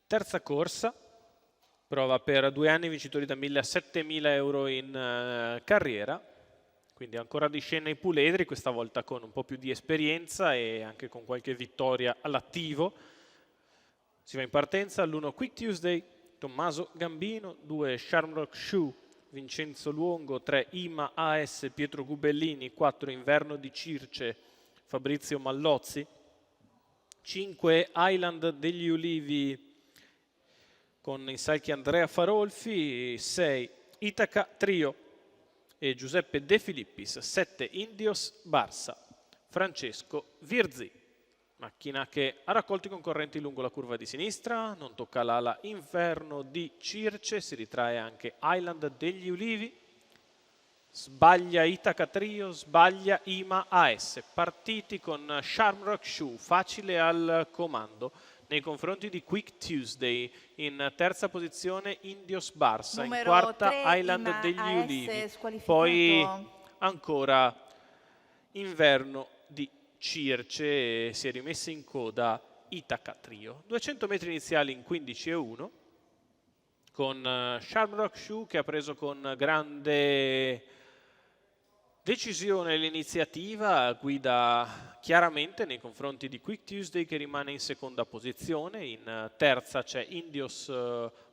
Terza corsa, prova per 2 anni, vincitori da 1.000 a 7.000 euro in carriera, quindi ancora di scena i puledri, questa volta con un po' più di esperienza e anche con qualche vittoria all'attivo. Si va in partenza, all'1 Quick Tuesday, Tommaso Gambino, 2 Shamrock Shoe, Vincenzo Luongo, 3 Ima AS, Pietro Gubellini, 4 Inverno di Circe, Fabrizio Mallozzi, 5 Island degli Ulivi con in salchi Andrea Farolfi, 6 Itaca Trio e Giuseppe De Filippis, 7 Indios Barsa, Francesco Virzi. Macchina che ha raccolto i concorrenti lungo la curva di sinistra, non tocca l'ala Inverno di Circe, si ritrae anche Island degli Ulivi, sbaglia Itaca Trio, sbaglia Ima AS, partiti con Shamrock Shoe, facile al comando, nei confronti di Quick Tuesday, in terza posizione Indios Barsa, in quarta 3, Island Ima degli AS, Ulivi, squalificato. poi ancora Inverno di Circe, si è rimessa in coda Itaca Trio. 200 metri iniziali in 15:1 con Shamrock Shoe che ha preso con grande decisione l'iniziativa, guida chiaramente nei confronti di Quick Tuesday che rimane in seconda posizione, in terza c'è Indios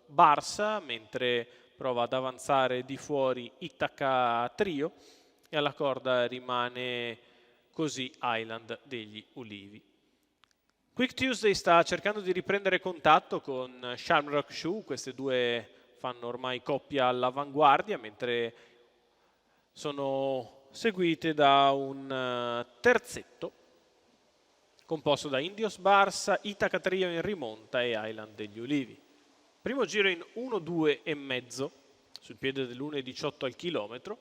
Barsa mentre prova ad avanzare di fuori Itaca Trio e alla corda rimane così Island degli Ulivi. Quick Tuesday sta cercando di riprendere contatto con Shamrock Shoe, queste due fanno ormai coppia all'avanguardia, mentre sono seguite da un terzetto composto da Indios Barsa, Itaca Trio in rimonta e Island degli Ulivi. Primo giro in 1-2 e mezzo, sul piede dell'1,18 al chilometro.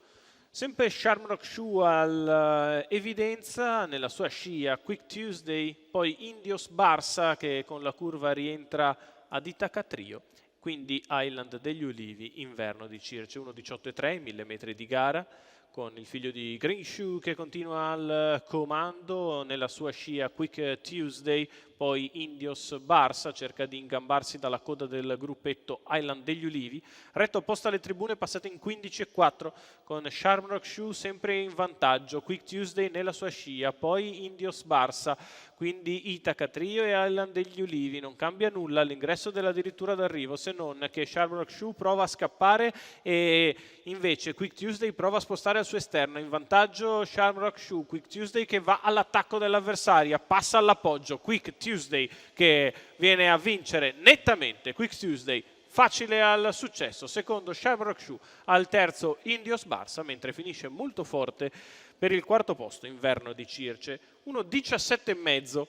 Sempre Shamrock Shoe all'evidenza nella sua scia Quick Tuesday, poi Indios Barsa che con la curva rientra ad Itaca Trio, quindi Island degli Ulivi, Inverno di Circe, 1,18,3, 1000 metri di gara, con il figlio di Green Shoe che continua al comando nella sua scia Quick Tuesday, poi Indios Barsa cerca di ingambarsi dalla coda del gruppetto Island degli Ulivi, retto opposto alle tribune passate in 15,4 con Shamrock Shoe sempre in vantaggio, Quick Tuesday nella sua scia, poi Indios Barsa, quindi Itaca Trio e Island degli Ulivi, non cambia nulla all'ingresso dell'addirittura d'arrivo se non che Shamrock Shoe prova a scappare e invece Quick Tuesday prova a spostare al suo esterno, in vantaggio Shamrock Shoe, Quick Tuesday che va all'attacco dell'avversaria, passa all'appoggio, Quick Tuesday che viene a vincere nettamente, Quick Tuesday facile al successo, secondo Shamrock Shoe, al terzo Indios Barsa, mentre finisce molto forte per il quarto posto Inverno di Circe, 1,17,5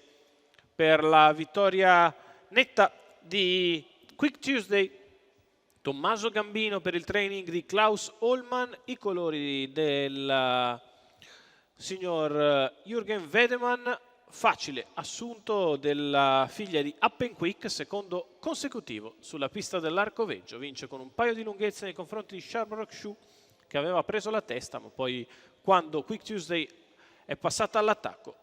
per la vittoria netta di Quick Tuesday. Tommaso Gambino per il training di Klaus Hollmann, i colori del signor Jürgen Wedemann, facile assunto della figlia di Appenquick, secondo consecutivo sulla pista dell'Arcoveggio, vince con un paio di lunghezze nei confronti di Shamrock Shoe che aveva preso la testa, ma poi quando Quick Tuesday è passata all'attacco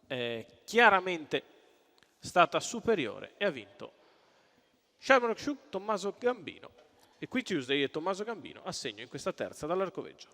è chiaramente stata superiore e ha vinto Shamrock Shoe, Tommaso Gambino, e Quick Tuesday e Tommaso Gambino a segno in questa terza dall'Arcoveggio.